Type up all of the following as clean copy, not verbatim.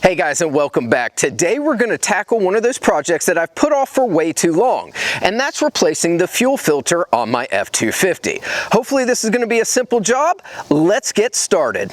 Hey guys, and welcome back. Today we're going to tackle one of those projects that I've put off for way too long, and that's replacing the fuel filter on my F-250. Hopefully this is going to be a simple job. Let's get started.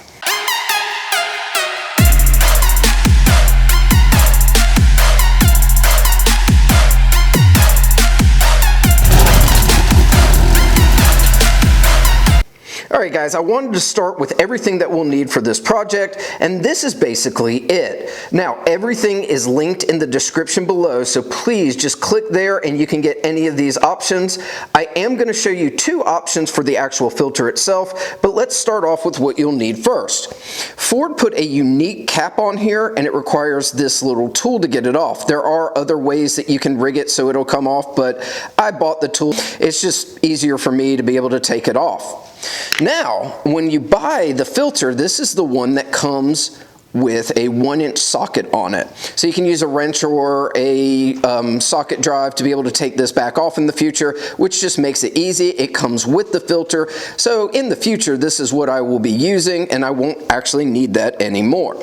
Alright guys, I wanted to start with everything that we'll need for this project, and this is basically it. Now, everything is linked in the description below, so please just click there and you can get any of these options. I am going to show you two options for the actual filter itself, but let's start off with what you'll need first. Ford put a unique cap on here, and it requires this little tool to get it off. There are other ways that you can rig it so it'll come off, but I bought the tool. It's just easier for me to be able to take it off. Now, when you buy the filter, this is the one that comes with a 1-inch socket on it. So you can use a wrench or a socket drive to be able to take this back off in the future, which just makes it easy. It comes with the filter. So in the future, this is what I will be using, and I won't actually need that anymore.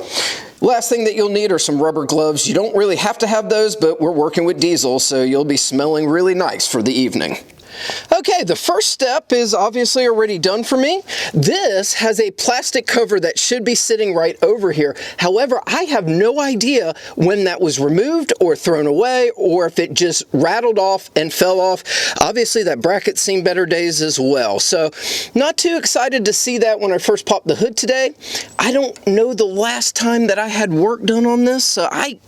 Last thing that you'll need are some rubber gloves. You don't really have to have those, but we're working with diesel, so you'll be smelling really nice for the evening. Okay, the first step is obviously already done for me. This has a plastic cover that should be sitting right over here. However, I have no idea when that was removed or thrown away, or if it just rattled off and fell off. Obviously, that bracket's seen better days as well. So, not too excited to see that when I first popped the hood today. I don't know the last time that I had work done on this, so I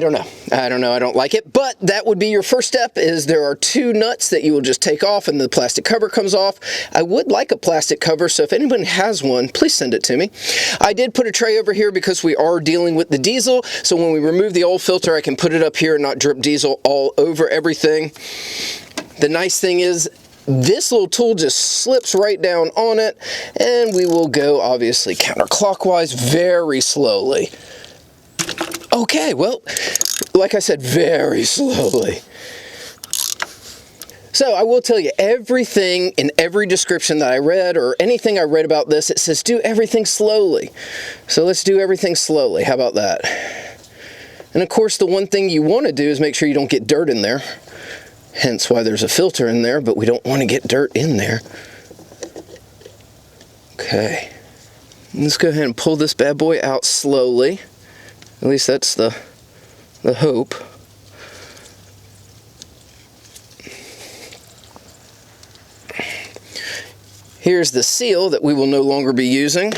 don't know. I don't like it, but that would be your first step. Is there are two nuts that you will just take off and the plastic cover comes off. I would like a plastic cover, so if anyone has one, please send it to me. I did put a tray over here because we are dealing with the diesel, so when we remove the old filter, I can put it up here and not drip diesel all over everything. The nice thing is, this little tool just slips right down on it, and we will go obviously counterclockwise very slowly. Okay, well, like I said, very slowly. So I will tell you, everything in every description that I read, or anything I read about this, it says do everything slowly. So let's do everything slowly. How about that? And of course, the one thing you want to do is make sure you don't get dirt in there. Hence why there's a filter in there, but we don't want to get dirt in there. Okay. Let's go ahead and pull this bad boy out slowly. At least that's the hope. Here's the seal that we will no longer be using.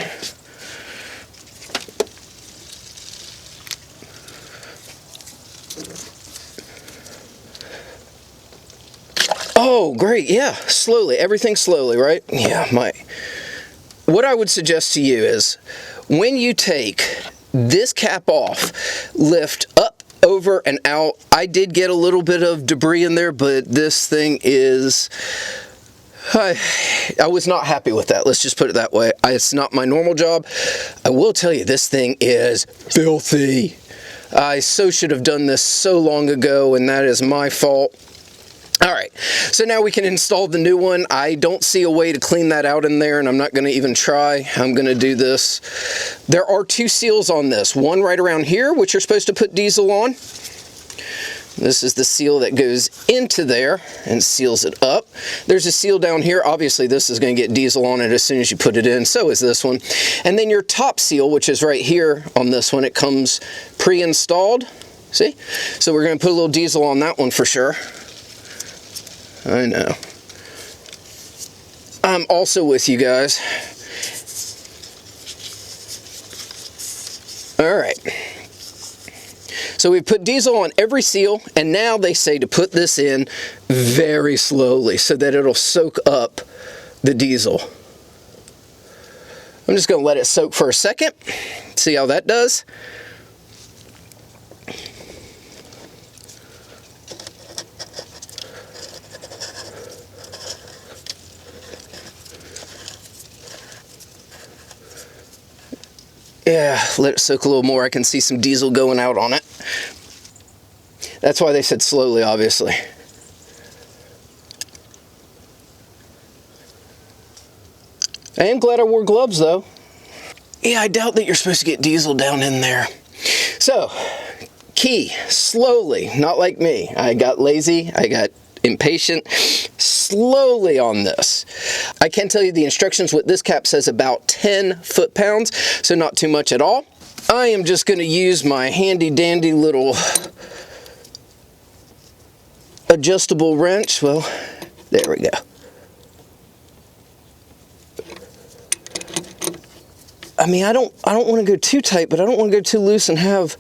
Oh, great, yeah, slowly, everything slowly, right? Yeah, what I would suggest to you is, when you take this cap off, lift up, over, and out. I did get a little bit of debris in there, but this thing is... I was not happy with that. Let's just put it that way. It's not my normal job. I will tell you, this thing is filthy. I so should have done this so long ago, and that is my fault. Alright, so now we can install the new one. I don't see a way to clean that out in there, and I'm not going to even try. I'm going to do this. There are two seals on this. One right around here, which you're supposed to put diesel on. This is the seal that goes into there and seals it up. There's a seal down here. Obviously, this is going to get diesel on it as soon as you put it in. So is this one. And then your top seal, which is right here on this one, it comes pre-installed. See? So we're going to put a little diesel on that one for sure. I know. I'm also with you guys. Alright. So we put diesel on every seal, and now they say to put this in very slowly so that it'll soak up the diesel. I'm just going to let it soak for a second, see how that does. Yeah, let it soak a little more. I can see some diesel going out on it. That's why they said slowly, obviously. I am glad I wore gloves, though. Yeah, I doubt that you're supposed to get diesel down in there. So, key, slowly, not like me. I got lazy, I got impatient, slowly on this. I can tell you the instructions with this cap says about 10 foot-pounds, so not too much at all. I am just going to use my handy dandy little adjustable wrench. Well, there we go. I mean, I don't want to go too tight, but I don't want to go too loose and have...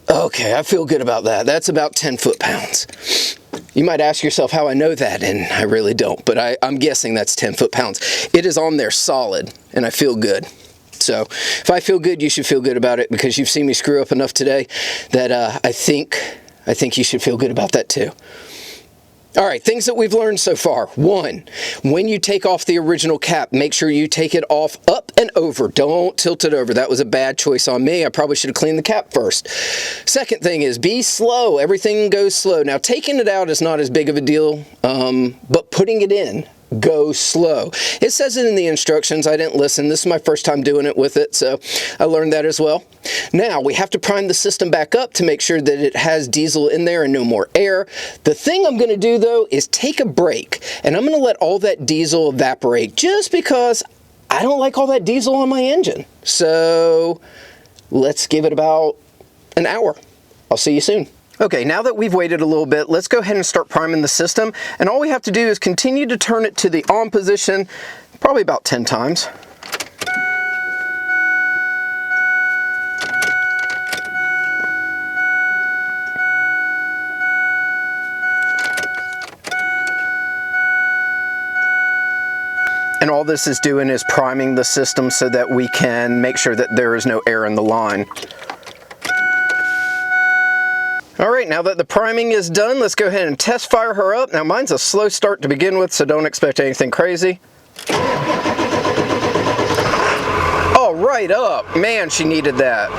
Okay, I feel good about that. That's about 10 foot-pounds. You might ask yourself how I know that, and I really don't, but I'm guessing that's 10 foot-pounds. It is on there solid, and I feel good. So if I feel good, you should feel good about it, because you've seen me screw up enough today that I think you should feel good about that too. All right, things that we've learned so far. 1, when you take off the original cap, make sure you take it off up and over. Don't tilt it over. That was a bad choice on me. I probably should have cleaned the cap first. Second thing is be slow. Everything goes slow. Now, taking it out is not as big of a deal, but putting it in, go slow. It says it in the instructions. I didn't listen. This is my first time doing it with it, so I learned that as well. Now, we have to prime the system back up to make sure that it has diesel in there and no more air. The thing I'm going to do, though, is take a break, and I'm going to let all that diesel evaporate just because I don't like all that diesel on my engine. So let's give it about an hour. I'll see you soon. Okay, now that we've waited a little bit, let's go ahead and start priming the system. And all we have to do is continue to turn it to the on position, probably about 10 times. And all this is doing is priming the system so that we can make sure that there is no air in the line. All right, now that the priming is done, let's go ahead and test fire her up. Now mine's a slow start to begin with, so don't expect anything crazy. Oh, right up. Man, she needed that.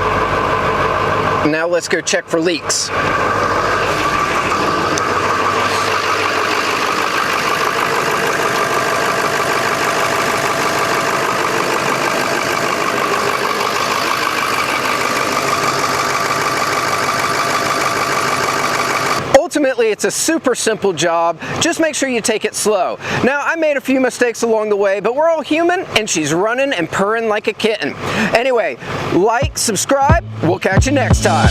Now let's go check for leaks. Ultimately, it's a super simple job. Just make sure you take it slow. Now, I made a few mistakes along the way, but we're all human, and she's running and purring like a kitten. Anyway, like, subscribe. We'll catch you next time.